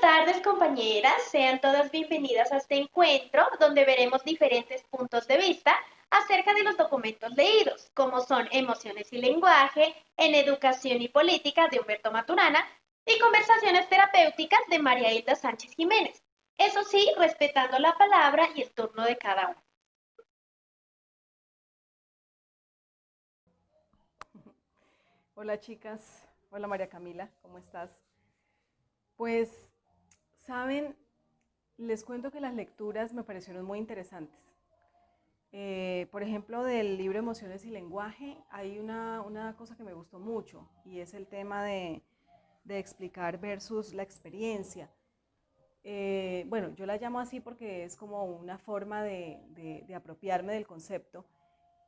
tardes, compañeras. Sean todas bienvenidas a este encuentro donde veremos diferentes puntos de vista acerca de los documentos leídos, como son Emociones y lenguaje, En educación y política de Humberto Maturana y Conversaciones terapéuticas de María Hilda Sánchez Jiménez. Eso sí, respetando la palabra y el turno de cada uno. Hola chicas, hola María Camila, ¿cómo estás? Pues, saben, les cuento que las lecturas me parecieron muy interesantes. Por ejemplo, del libro Emociones y lenguaje, hay una cosa que me gustó mucho y es el tema de explicar versus la experiencia. Bueno, yo la llamo así porque es como una forma de apropiarme del concepto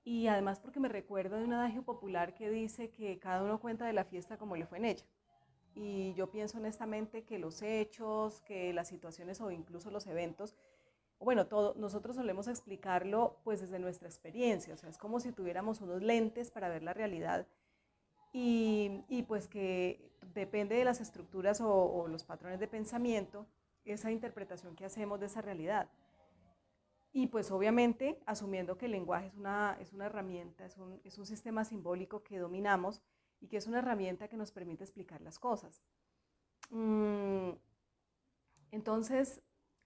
y además porque me recuerdo de un adagio popular que dice que cada uno cuenta de la fiesta como le fue en ella. Y yo pienso honestamente que los hechos, que las situaciones o incluso los eventos, bueno, todo, nosotros solemos explicarlo pues desde nuestra experiencia, o sea, es como si tuviéramos unos lentes para ver la realidad y pues que depende de las estructuras o los patrones de pensamiento, esa interpretación que hacemos de esa realidad. Y pues obviamente asumiendo que el lenguaje es una herramienta, es un sistema simbólico que dominamos y que es una herramienta que nos permite explicar las cosas. Mm, entonces,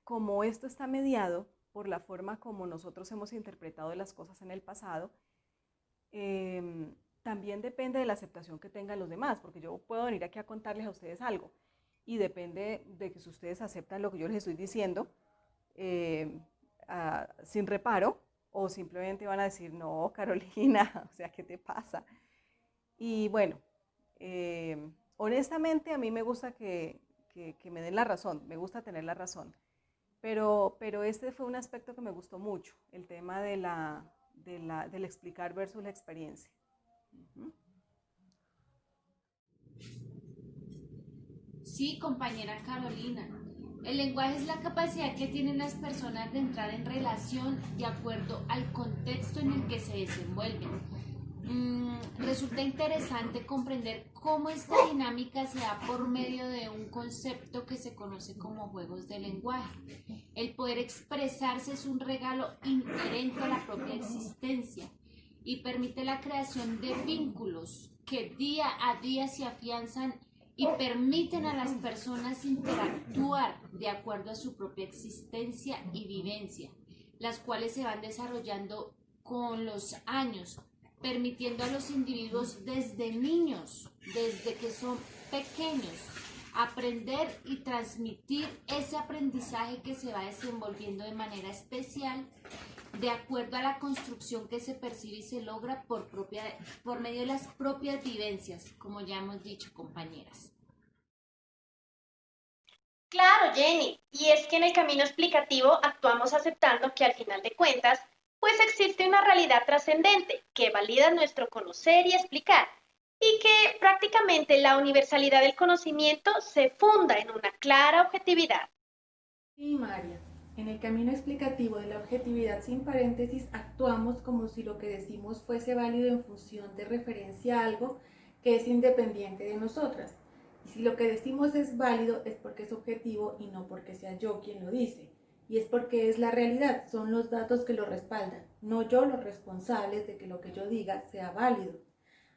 como esto está mediado por la forma como nosotros hemos interpretado las cosas en el pasado, también depende de la aceptación que tengan los demás, porque yo puedo venir aquí a contarles a ustedes algo y depende de que si ustedes aceptan lo que yo les estoy diciendo eh, sin reparo o simplemente van a decir, no, Carolina, o sea, ¿qué te pasa? Y bueno, honestamente a mí me gusta que me den la razón, me gusta tener la razón, pero este fue un aspecto que me gustó mucho, el tema del explicar versus la experiencia. Uh -huh. Sí, compañera Carolina. El lenguaje es la capacidad que tienen las personas de entrar en relación de acuerdo al contexto en el que se desenvuelven. Resulta interesante comprender cómo esta dinámica se da por medio de un concepto que se conoce como juegos de lenguaje. El poder expresarse es un regalo inherente a la propia existencia y permite la creación de vínculos que día a día se afianzan y permiten a las personas interactuar de acuerdo a su propia existencia y vivencia, las cuales se van desarrollando con los años, permitiendo a los individuos desde niños, desde que son pequeños, aprender y transmitir ese aprendizaje que se va desenvolviendo de manera especial de acuerdo a la construcción que se percibe y se logra por medio de las propias vivencias, como ya hemos dicho, compañeras. Claro, Jenny, y es que en el camino explicativo actuamos aceptando que al final de cuentas, pues existe una realidad trascendente que valida nuestro conocer y explicar, y que prácticamente la universalidad del conocimiento se funda en una clara objetividad. Sí, María. En el camino explicativo de la objetividad sin paréntesis actuamos como si lo que decimos fuese válido en función de referencia a algo que es independiente de nosotras. Y si lo que decimos es válido es porque es objetivo y no porque sea yo quien lo dice. Y es porque es la realidad, son los datos que lo respaldan, no yo los responsables de que lo que yo diga sea válido.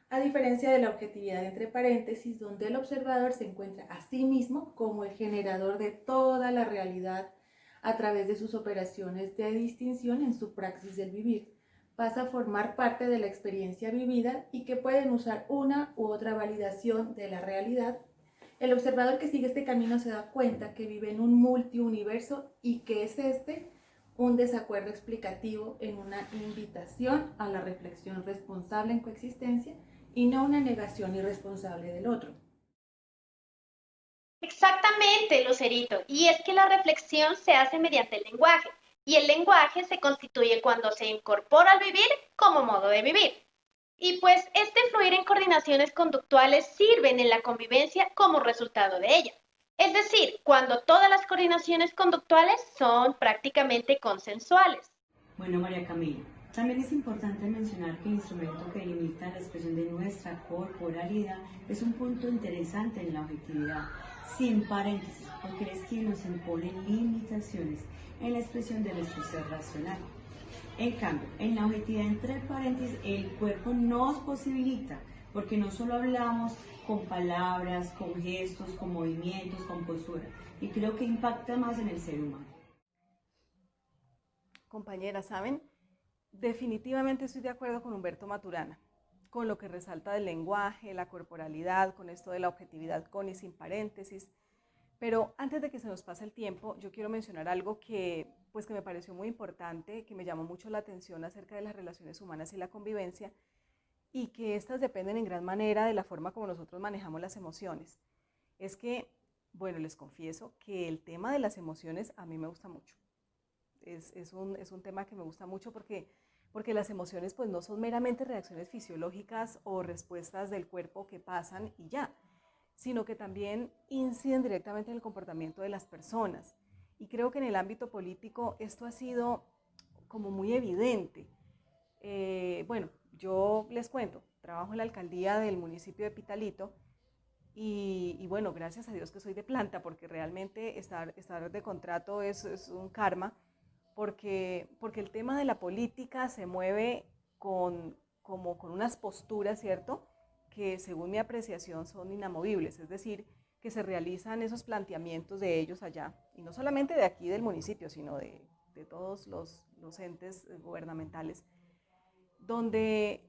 A diferencia de la objetividad entre paréntesis, donde el observador se encuentra a sí mismo como el generador de toda la realidad a través de sus operaciones de distinción en su praxis del vivir. Pasa a formar parte de la experiencia vivida y que pueden usar una u otra validación de la realidad. El observador que sigue este camino se da cuenta que vive en un multiuniverso y que es este un desacuerdo explicativo en una invitación a la reflexión responsable en coexistencia y no una negación irresponsable del otro. Exactamente, Lucerito, y es que la reflexión se hace mediante el lenguaje, y el lenguaje se constituye cuando se incorpora al vivir como modo de vivir. Y pues este fluir en coordinaciones conductuales sirven en la convivencia como resultado de ella. Es decir, cuando todas las coordinaciones conductuales son prácticamente consensuales. Bueno, María Camila, También es importante mencionar que el instrumento que delimita la expresión de nuestra corporalidad es un punto interesante en la objetividad, sin paréntesis, porque es quien nos impone limitaciones en la expresión de nuestro ser racional. En cambio, en la objetividad entre paréntesis, el cuerpo nos posibilita, porque no solo hablamos con palabras, con gestos, con movimientos, con postura, y creo que impacta más en el ser humano. Compañeras, ¿saben? Definitivamente estoy de acuerdo con Humberto Maturana, con lo que resalta del lenguaje, la corporalidad, con esto de la objetividad con y sin paréntesis. Pero antes de que se nos pase el tiempo, yo quiero mencionar algo que me pareció muy importante, que me llamó mucho la atención acerca de las relaciones humanas y la convivencia, y que estas dependen en gran manera de la forma como nosotros manejamos las emociones. Es que, bueno, les confieso que el tema de las emociones a mí me gusta mucho. Es un tema que me gusta mucho porque las emociones pues no son meramente reacciones fisiológicas o respuestas del cuerpo que pasan y ya, sino que también inciden directamente en el comportamiento de las personas. Y creo que en el ámbito político esto ha sido como muy evidente. Bueno, yo les cuento, trabajo en la alcaldía del municipio de Pitalito y bueno, gracias a Dios que soy de planta, porque realmente estar de contrato es un karma, porque el tema de la política se mueve como con unas posturas, ¿cierto?, que según mi apreciación son inamovibles, es decir, que se realizan esos planteamientos de ellos allá, y no solamente de aquí del municipio, sino de todos los entes gubernamentales, donde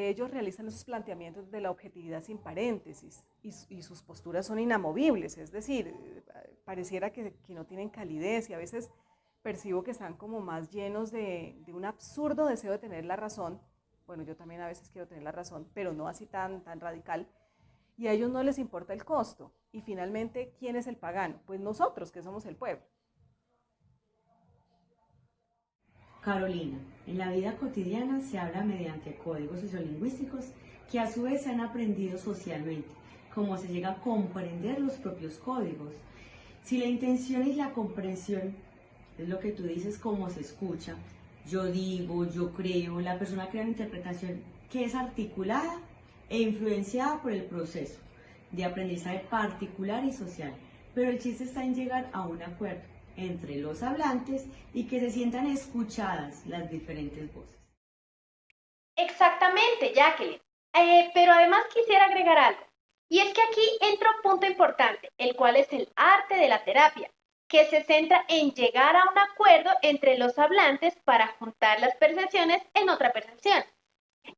ellos realizan esos planteamientos de la objetividad sin paréntesis, y sus posturas son inamovibles, es decir, pareciera que no tienen calidez, y a veces percibo que están como más llenos de un absurdo deseo de tener la razón. Bueno, yo también a veces quiero tener la razón, pero no así tan radical, y a ellos no les importa el costo. Y finalmente, ¿quién es el pagano? Pues nosotros, que somos el pueblo. Carolina, en la vida cotidiana se habla mediante códigos sociolingüísticos que a su vez se han aprendido socialmente, cómo se llega a comprender los propios códigos. Si la intención es la comprensión, es lo que tú dices, cómo se escucha, yo digo, yo creo, la persona crea una interpretación que es articulada e influenciada por el proceso de aprendizaje particular y social, pero el chiste está en llegar a un acuerdo entre los hablantes y que se sientan escuchadas las diferentes voces. Exactamente, Jacqueline. Pero además quisiera agregar algo. Y es que aquí entra un punto importante, el cual es el arte de la terapia, que se centra en llegar a un acuerdo entre los hablantes para juntar las percepciones en otra percepción,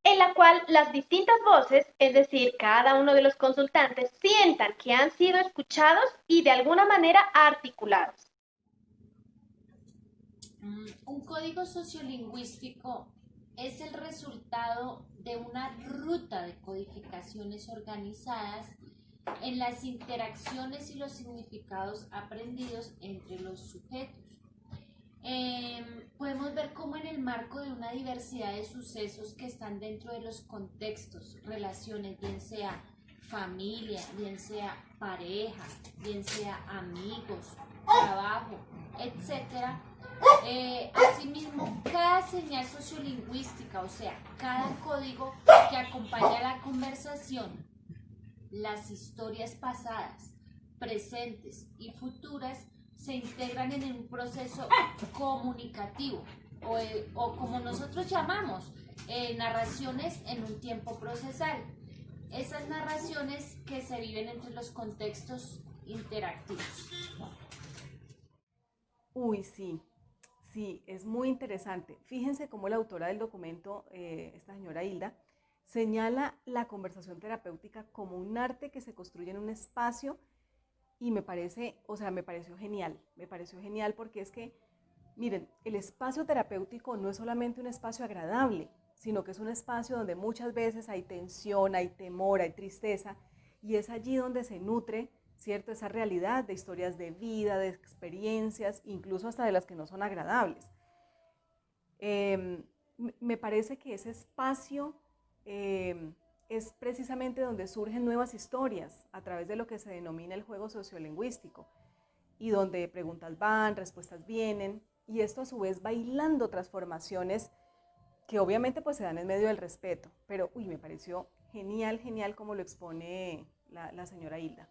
en la cual las distintas voces, es decir, cada uno de los consultantes, sientan que han sido escuchados y de alguna manera articulados. Un código sociolingüístico es el resultado de una ruta de codificaciones organizadas en las interacciones y los significados aprendidos entre los sujetos. Podemos ver cómo en el marco de una diversidad de sucesos que están dentro de los contextos, relaciones, bien sea familia, bien sea pareja, bien sea amigos, trabajo, etc. Asimismo, cada señal sociolingüística, o sea, cada código que acompaña la conversación, las historias pasadas, presentes y futuras se integran en un proceso comunicativo o como nosotros llamamos, narraciones en un tiempo procesal. Esas narraciones que se viven entre los contextos interactivos. Uy, sí, es muy interesante. Fíjense cómo la autora del documento, esta señora Hilda, señala la conversación terapéutica como un arte que se construye en un espacio, y me pareció genial porque es que, miren, el espacio terapéutico no es solamente un espacio agradable, sino que es un espacio donde muchas veces hay tensión, hay temor, hay tristeza, y es allí donde se nutre, ¿cierto?, esa realidad de historias de vida, de experiencias, incluso hasta de las que no son agradables. Me parece que ese espacio es precisamente donde surgen nuevas historias a través de lo que se denomina el juego sociolingüístico, y donde preguntas van, respuestas vienen, y esto a su vez va hilando transformaciones que obviamente pues se dan en medio del respeto, pero uy, me pareció genial, genial como lo expone la señora Hilda.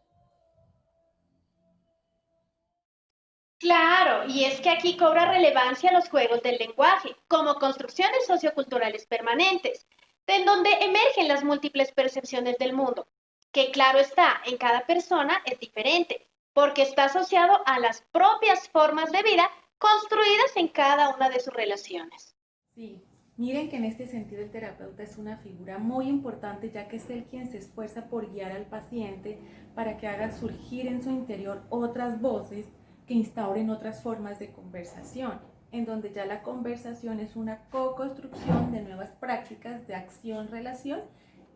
Claro, y es que aquí cobra relevancia los juegos del lenguaje, como construcciones socioculturales permanentes, en donde emergen las múltiples percepciones del mundo, que claro está, en cada persona es diferente, porque está asociado a las propias formas de vida construidas en cada una de sus relaciones. Sí, miren que en este sentido el terapeuta es una figura muy importante ya que es él quien se esfuerza por guiar al paciente para que haga surgir en su interior otras voces que instauren otras formas de conversación, en donde ya la conversación es una co-construcción de nuevas prácticas de acción-relación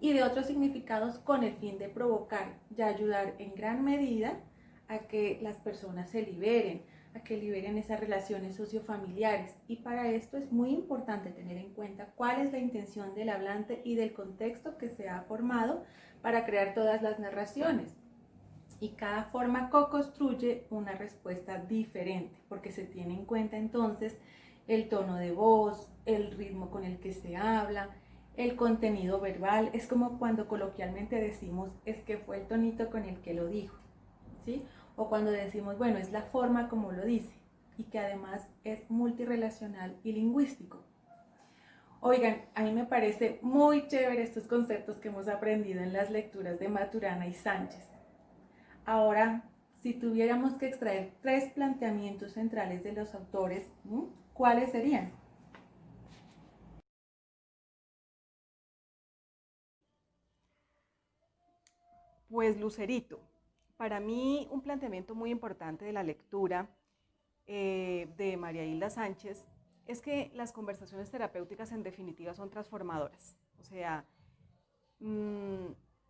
y de otros significados con el fin de provocar y ayudar en gran medida a que las personas se liberen, a que liberen esas relaciones sociofamiliares. Y para esto es muy importante tener en cuenta cuál es la intención del hablante y del contexto que se ha formado para crear todas las narraciones. Y cada forma co-construye una respuesta diferente, porque se tiene en cuenta entonces el tono de voz, el ritmo con el que se habla, el contenido verbal. Es como cuando coloquialmente decimos, es que fue el tonito con el que lo dijo, ¿sí? O cuando decimos, bueno, es la forma como lo dice, y que además es multirrelacional y lingüístico. Oigan, a mí me parece muy chévere estos conceptos que hemos aprendido en las lecturas de Maturana y Sánchez. Ahora, si tuviéramos que extraer 3 planteamientos centrales de los autores, ¿cuáles serían? Pues Lucerito, para mí un planteamiento muy importante de la lectura de María Hilda Sánchez es que las conversaciones terapéuticas en definitiva son transformadoras. O sea,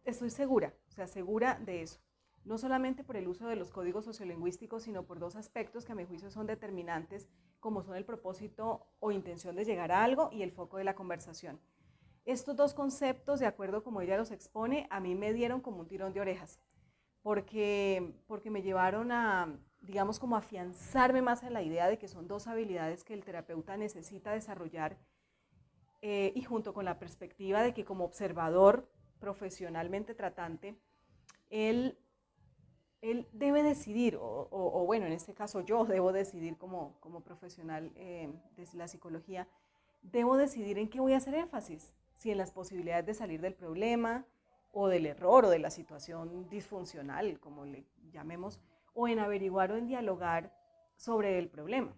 estoy segura, o sea, segura de eso. No solamente por el uso de los códigos sociolingüísticos, sino por 2 aspectos que a mi juicio son determinantes, como son el propósito o intención de llegar a algo y el foco de la conversación. Estos 2 conceptos, de acuerdo como ella los expone, a mí me dieron como un tirón de orejas, porque me llevaron a, digamos, como afianzarme más en la idea de que son 2 habilidades que el terapeuta necesita desarrollar y junto con la perspectiva de que como observador profesionalmente tratante, él debe decidir, o bueno, en este caso yo debo decidir como profesional de la psicología, debo decidir en qué voy a hacer énfasis, si en las posibilidades de salir del problema, o del error, o de la situación disfuncional, como le llamemos, o en averiguar o en dialogar sobre el problema.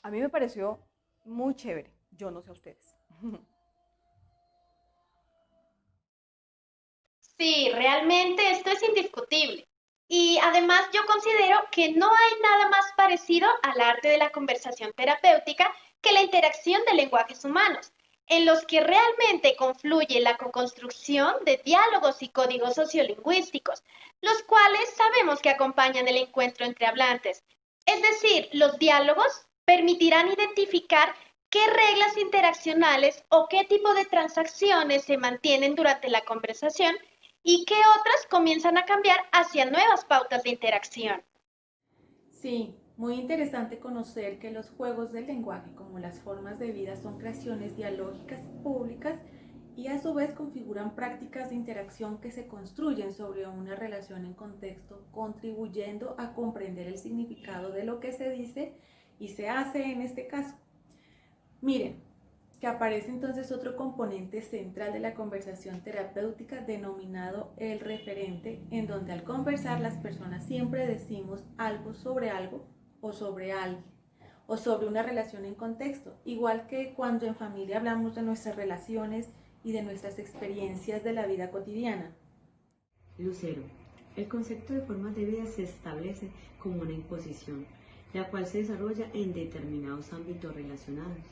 A mí me pareció muy chévere, yo no sé a ustedes. Sí, realmente esto es indiscutible. Y además yo considero que no hay nada más parecido al arte de la conversación terapéutica que la interacción de lenguajes humanos, en los que realmente confluye la co-construcción de diálogos y códigos sociolingüísticos, los cuales sabemos que acompañan el encuentro entre hablantes. Es decir, los diálogos permitirán identificar qué reglas interaccionales o qué tipo de transacciones se mantienen durante la conversación y qué otras comienzan a cambiar hacia nuevas pautas de interacción. Sí, muy interesante conocer que los juegos del lenguaje, como las formas de vida, son creaciones dialógicas públicas y a su vez configuran prácticas de interacción que se construyen sobre una relación en contexto, contribuyendo a comprender el significado de lo que se dice y se hace en este caso. Miren, que aparece entonces otro componente central de la conversación terapéutica denominado el referente, en donde al conversar las personas siempre decimos algo o sobre alguien o sobre una relación en contexto, igual que cuando en familia hablamos de nuestras relaciones y de nuestras experiencias de la vida cotidiana. Lucero, el concepto de formas de vida se establece como una imposición, la cual se desarrolla en determinados ámbitos relacionados,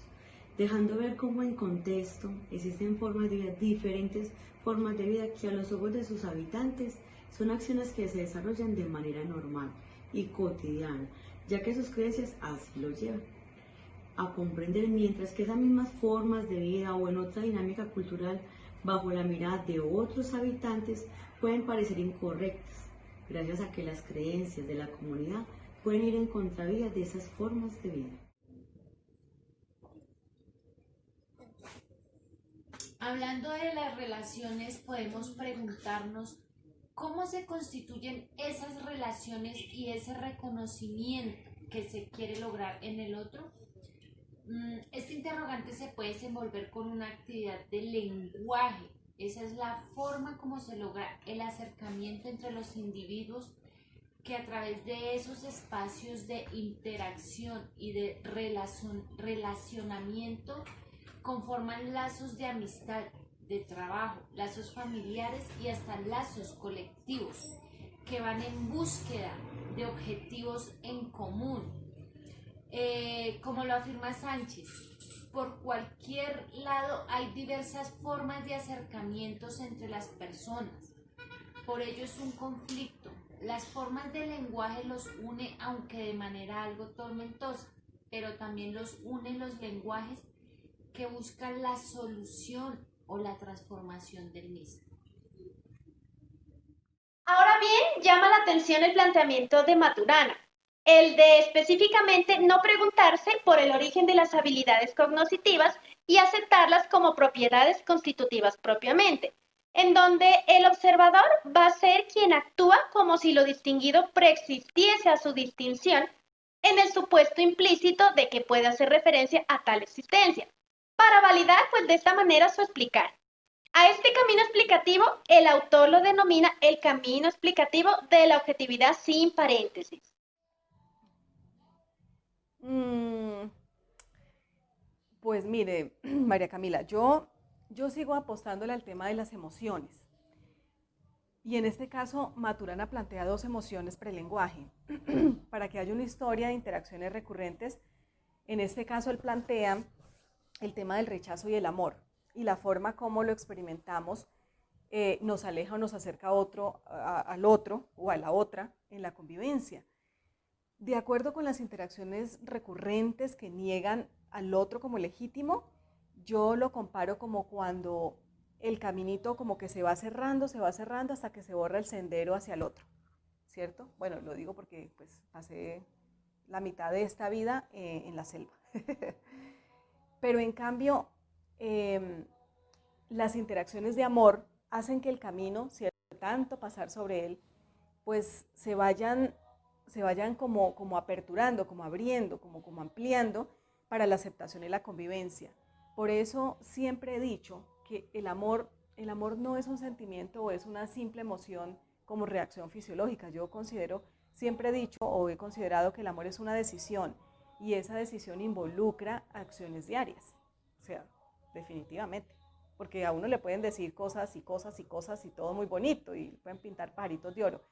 dejando ver cómo en contexto existen formas de vida, diferentes formas de vida que a los ojos de sus habitantes son acciones que se desarrollan de manera normal y cotidiana, ya que sus creencias así lo llevan a comprender, mientras que esas mismas formas de vida o en otra dinámica cultural bajo la mirada de otros habitantes pueden parecer incorrectas, gracias a que las creencias de la comunidad pueden ir en contravía de esas formas de vida. Hablando de las relaciones, podemos preguntarnos cómo se constituyen esas relaciones y ese reconocimiento que se quiere lograr en el otro. Este interrogante se puede desenvolver con una actividad de lenguaje. Esa es la forma como se logra el acercamiento entre los individuos que a través de esos espacios de interacción y de relacionamiento conforman lazos de amistad, de trabajo, lazos familiares y hasta lazos colectivos que van en búsqueda de objetivos en común. Como lo afirma Sánchez, por cualquier lado hay diversas formas de acercamientos entre las personas. Por ello es un conflicto. Las formas del lenguaje los une, aunque de manera algo tormentosa, pero también los unen los lenguajes que buscan la solución o la transformación del mismo. Ahora bien, llama la atención el planteamiento de Maturana, el de específicamente no preguntarse por el origen de las habilidades cognitivas y aceptarlas como propiedades constitutivas propiamente, en donde el observador va a ser quien actúa como si lo distinguido preexistiese a su distinción en el supuesto implícito de que puede hacer referencia a tal existencia, para validar pues de esta manera su explicar. A este camino explicativo, el autor lo denomina el camino explicativo de la objetividad sin paréntesis. Pues mire, María Camila, yo sigo apostándole al tema de las emociones. Y en este caso, Maturana plantea dos emociones prelenguaje. Para que haya una historia de interacciones recurrentes, en este caso él plantea el tema del rechazo y el amor, y la forma como lo experimentamos nos aleja o nos acerca al otro o a la otra en la convivencia. De acuerdo con las interacciones recurrentes que niegan al otro como legítimo, yo lo comparo como cuando el caminito como que se va cerrando hasta que se borra el sendero hacia el otro, ¿cierto? Bueno, lo digo porque pues pasé la mitad de esta vida en la selva. Pero en cambio, las interacciones de amor hacen que el camino, si de tanto pasar sobre él, pues se vayan como aperturando, como abriendo, como ampliando para la aceptación y la convivencia. Por eso siempre he dicho que el amor no es un sentimiento o es una simple emoción como reacción fisiológica. Yo siempre he dicho o he considerado que el amor es una decisión y esa decisión involucra acciones diarias. O sea, definitivamente. Porque a uno le pueden decir cosas y todo muy bonito y pueden pintar pajaritos de oro.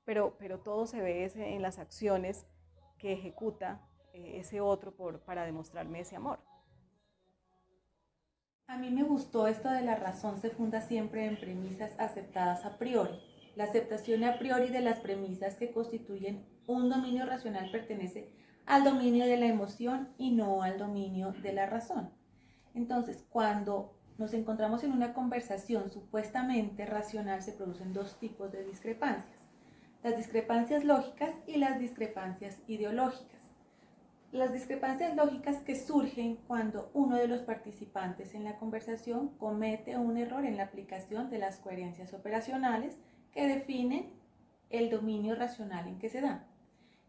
Pero todo se ve en las acciones que ejecuta ese otro para demostrarme ese amor. A mí me gustó esto de la razón se funda siempre en premisas aceptadas a priori. La aceptación a priori de las premisas que constituyen un dominio racional pertenece al dominio de la emoción y no al dominio de la razón. Entonces, cuando nos encontramos en una conversación supuestamente racional, se producen dos tipos de discrepancias: las discrepancias lógicas y las discrepancias ideológicas. Las discrepancias lógicas que surgen cuando uno de los participantes en la conversación comete un error en la aplicación de las coherencias operacionales que definen el dominio racional en que se da.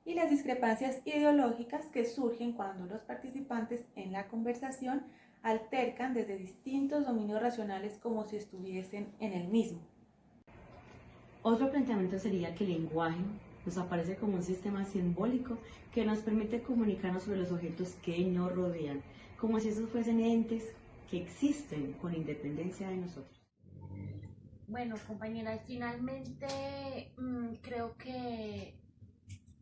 Y las discrepancias ideológicas que surgen cuando los participantes en la conversación altercan desde distintos dominios racionales como si estuviesen en el mismo. Otro planteamiento sería que el lenguaje nos aparece como un sistema simbólico que nos permite comunicarnos sobre los objetos que nos rodean, como si esos fuesen entes que existen con independencia de nosotros. Bueno, compañera, finalmente creo que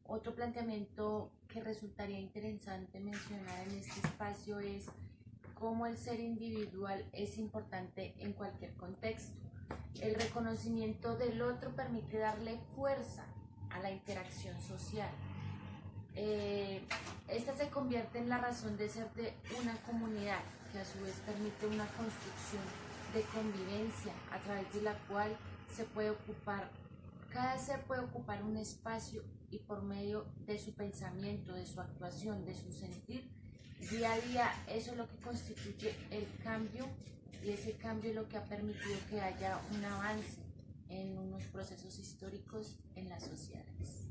otro planteamiento que resultaría interesante mencionar en este espacio es cómo el ser individual es importante en cualquier contexto. El reconocimiento del otro permite darle fuerza a la interacción social. Esta se convierte en la razón de ser de una comunidad, que a su vez permite una construcción de convivencia a través de la cual cada ser puede ocupar un espacio y por medio de su pensamiento, de su actuación, de su sentir, día a día, eso es lo que constituye el cambio y ese cambio es lo que ha permitido que haya un avance en unos procesos históricos en las sociedades.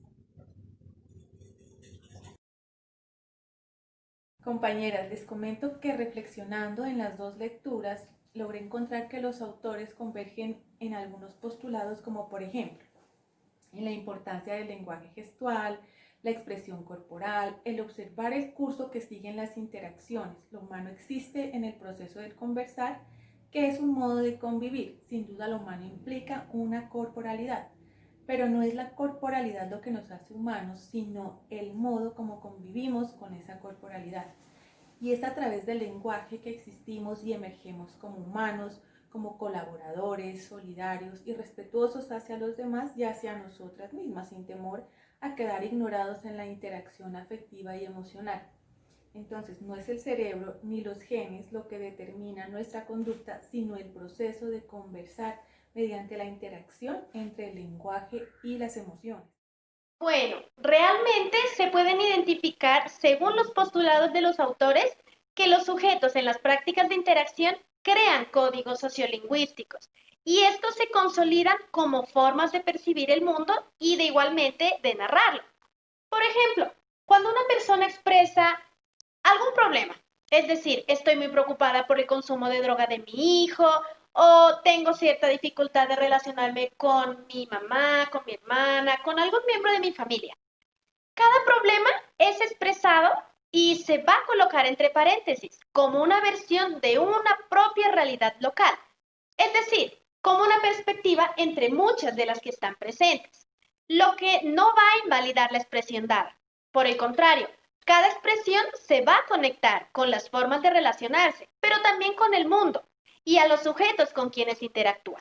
Compañeras, les comento que reflexionando en las dos lecturas, logré encontrar que los autores convergen en algunos postulados, como por ejemplo, en la importancia del lenguaje gestual, la expresión corporal, el observar el curso que siguen las interacciones. Lo humano existe en el proceso del conversar, que es un modo de convivir. Sin duda lo humano implica una corporalidad, pero no es la corporalidad lo que nos hace humanos, sino el modo como convivimos con esa corporalidad. Y es a través del lenguaje que existimos y emergemos como humanos, como colaboradores, solidarios y respetuosos hacia los demás y hacia nosotras mismas, sin temor a quedar ignorados en la interacción afectiva y emocional. Entonces, no es el cerebro ni los genes lo que determina nuestra conducta, sino el proceso de conversar mediante la interacción entre el lenguaje y las emociones. Bueno, realmente se pueden identificar, según los postulados de los autores, que los sujetos en las prácticas de interacción crean códigos sociolingüísticos y estos se consolidan como formas de percibir el mundo y de igualmente de narrarlo. Por ejemplo, cuando una persona expresa algún problema, es decir, estoy muy preocupada por el consumo de droga de mi hijo o tengo cierta dificultad de relacionarme con mi mamá, con mi hermana, con algún miembro de mi familia. Cada problema es expresado y se va a colocar entre paréntesis como una versión de una propia realidad local, es decir, como una perspectiva entre muchas de las que están presentes, lo que no va a invalidar la expresión dada. Por el contrario, cada expresión se va a conectar con las formas de relacionarse, pero también con el mundo y a los sujetos con quienes interactúan.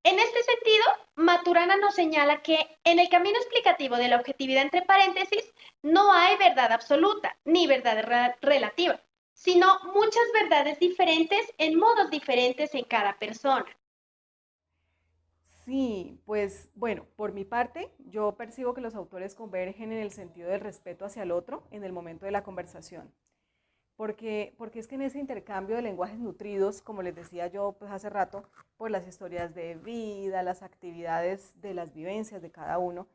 En este sentido, Maturana nos señala que en el camino explicativo de la objetividad entre paréntesis no hay verdad absoluta ni verdad relativa, sino muchas verdades diferentes en modos diferentes en cada persona. Sí, pues bueno, por mi parte, yo percibo que los autores convergen en el sentido del respeto hacia el otro en el momento de la conversación. Porque es que en ese intercambio de lenguajes nutridos, como les decía yo pues hace rato, por las historias de vida, las actividades de las vivencias de cada uno,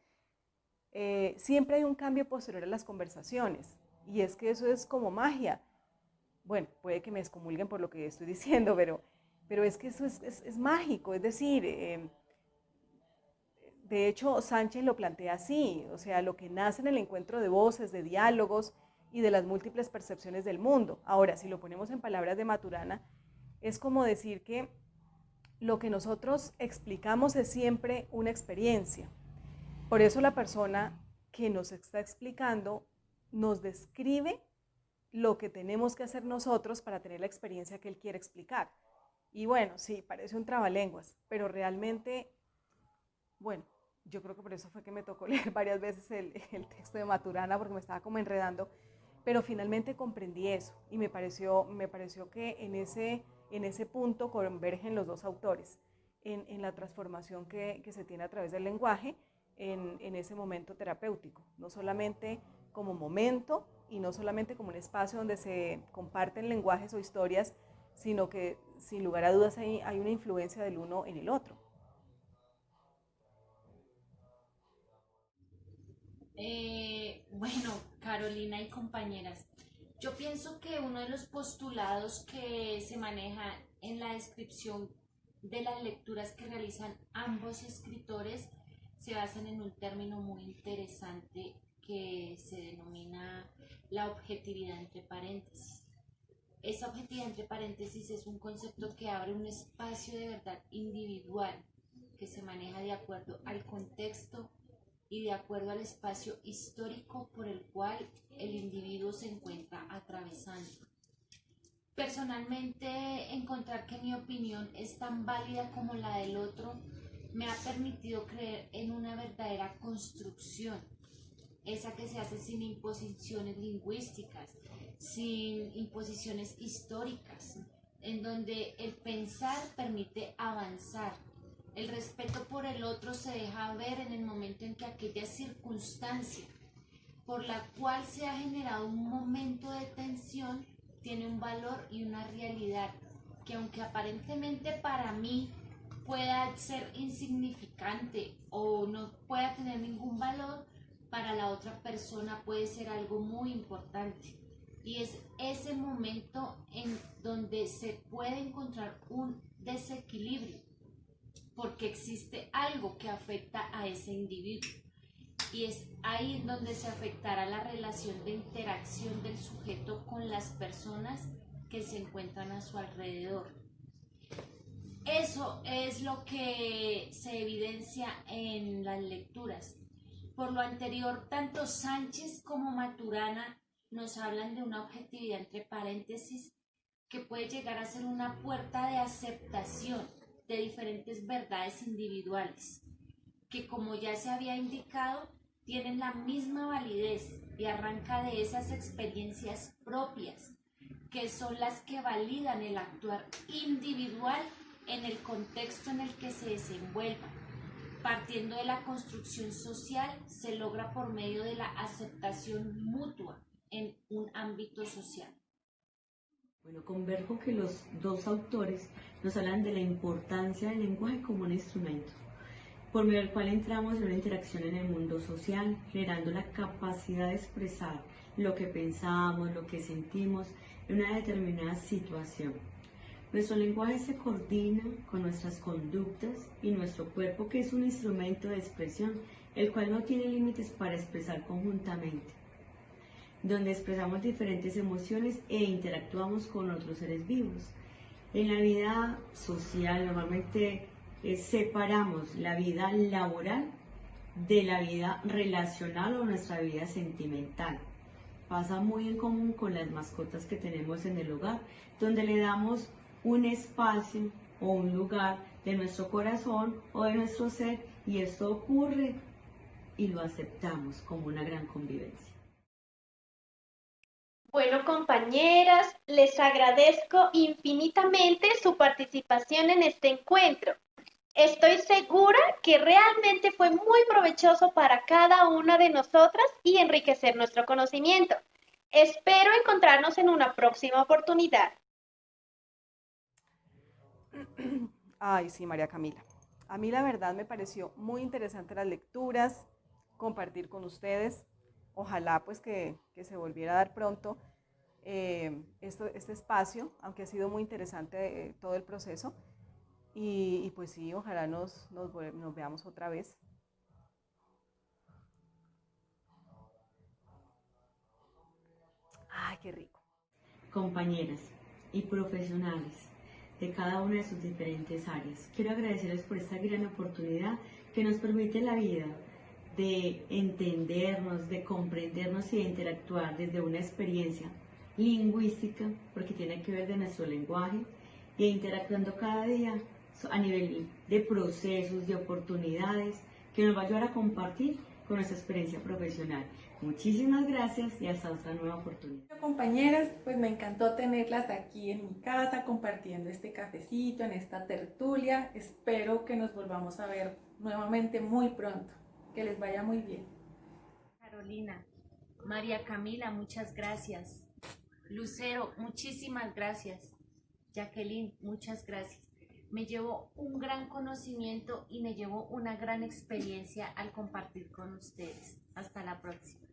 siempre hay un cambio posterior a las conversaciones. Y es que eso es como magia. Bueno, puede que me excomulguen por lo que estoy diciendo, pero es que eso es mágico. Es decir, de hecho, Sánchez lo plantea así, o sea, lo que nace en el encuentro de voces, de diálogos y de las múltiples percepciones del mundo. Ahora, si lo ponemos en palabras de Maturana, es como decir que lo que nosotros explicamos es siempre una experiencia. Por eso la persona que nos está explicando nos describe lo que tenemos que hacer nosotros para tener la experiencia que él quiere explicar. Y bueno, sí, parece un trabalenguas, pero realmente, bueno, yo creo que por eso fue que me tocó leer varias veces el texto de Maturana, porque me estaba como enredando, pero finalmente comprendí eso y me pareció que en ese punto convergen los dos autores, en la transformación que se tiene a través del lenguaje en ese momento terapéutico, no solamente como momento y no solamente como un espacio donde se comparten lenguajes o historias, sino que sin lugar a dudas hay una influencia del uno en el otro. Bueno, Carolina y compañeras, yo pienso que uno de los postulados que se maneja en la descripción de las lecturas que realizan ambos escritores se basan en un término muy interesante que se denomina la objetividad entre paréntesis. Esa objetividad entre paréntesis es un concepto que abre un espacio de verdad individual que se maneja de acuerdo al contexto y de acuerdo al espacio histórico por el cual el individuo se encuentra atravesando. Personalmente, encontrar que mi opinión es tan válida como la del otro me ha permitido creer en una verdadera construcción, esa que se hace sin imposiciones lingüísticas, sin imposiciones históricas, en donde el pensar permite avanzar. El respeto por el otro se deja ver en el momento en que aquella circunstancia por la cual se ha generado un momento de tensión tiene un valor y una realidad que aunque aparentemente para mí pueda ser insignificante o no pueda tener ningún valor, para la otra persona puede ser algo muy importante. Y es ese momento en donde se puede encontrar un desequilibrio, porque existe algo que afecta a ese individuo. Y es ahí donde se afectará la relación de interacción del sujeto con las personas que se encuentran a su alrededor. Eso es lo que se evidencia en las lecturas. Por lo anterior, tanto Sánchez como Maturana nos hablan de una objetividad entre paréntesis que puede llegar a ser una puerta de aceptación de diferentes verdades individuales, que como ya se había indicado, tienen la misma validez y arranca de esas experiencias propias, que son las que validan el actuar individual en el contexto en el que se desenvuelva. Partiendo de la construcción social, se logra por medio de la aceptación mutua en un ámbito social. Bueno, converjo que los dos autores nos hablan de la importancia del lenguaje como un instrumento, por medio del cual entramos en una interacción en el mundo social, generando la capacidad de expresar lo que pensamos, lo que sentimos en una determinada situación. Nuestro lenguaje se coordina con nuestras conductas y nuestro cuerpo, que es un instrumento de expresión, el cual no tiene límites para expresar conjuntamente, donde expresamos diferentes emociones e interactuamos con otros seres vivos. En la vida social normalmente separamos la vida laboral de la vida relacional o nuestra vida sentimental. Pasa muy en común con las mascotas que tenemos en el hogar, donde le damos un espacio o un lugar de nuestro corazón o de nuestro ser, y esto ocurre y lo aceptamos como una gran convivencia. Bueno, compañeras, les agradezco infinitamente su participación en este encuentro. Estoy segura que realmente fue muy provechoso para cada una de nosotras y enriquecer nuestro conocimiento. Espero encontrarnos en una próxima oportunidad. Ay, sí, María Camila. A mí la verdad me pareció muy interesante las lecturas, compartir con ustedes. Ojalá pues que se volviera a dar pronto este espacio, aunque ha sido muy interesante todo el proceso. Y pues sí, ojalá nos veamos otra vez. Ay, qué rico. Compañeras y profesionales de cada una de sus diferentes áreas, quiero agradecerles por esta gran oportunidad que nos permite la vida de entendernos, de comprendernos y de interactuar desde una experiencia lingüística, porque tiene que ver de nuestro lenguaje, e interactuando cada día a nivel de procesos, de oportunidades, que nos va a ayudar a compartir con nuestra experiencia profesional. Muchísimas gracias y hasta otra nueva oportunidad. Compañeras, pues me encantó tenerlas aquí en mi casa compartiendo este cafecito, en esta tertulia. Espero que nos volvamos a ver nuevamente muy pronto. Que les vaya muy bien. Carolina, María Camila, muchas gracias. Lucero, muchísimas gracias. Jacqueline, muchas gracias. Me llevo un gran conocimiento y me llevo una gran experiencia al compartir con ustedes. Hasta la próxima.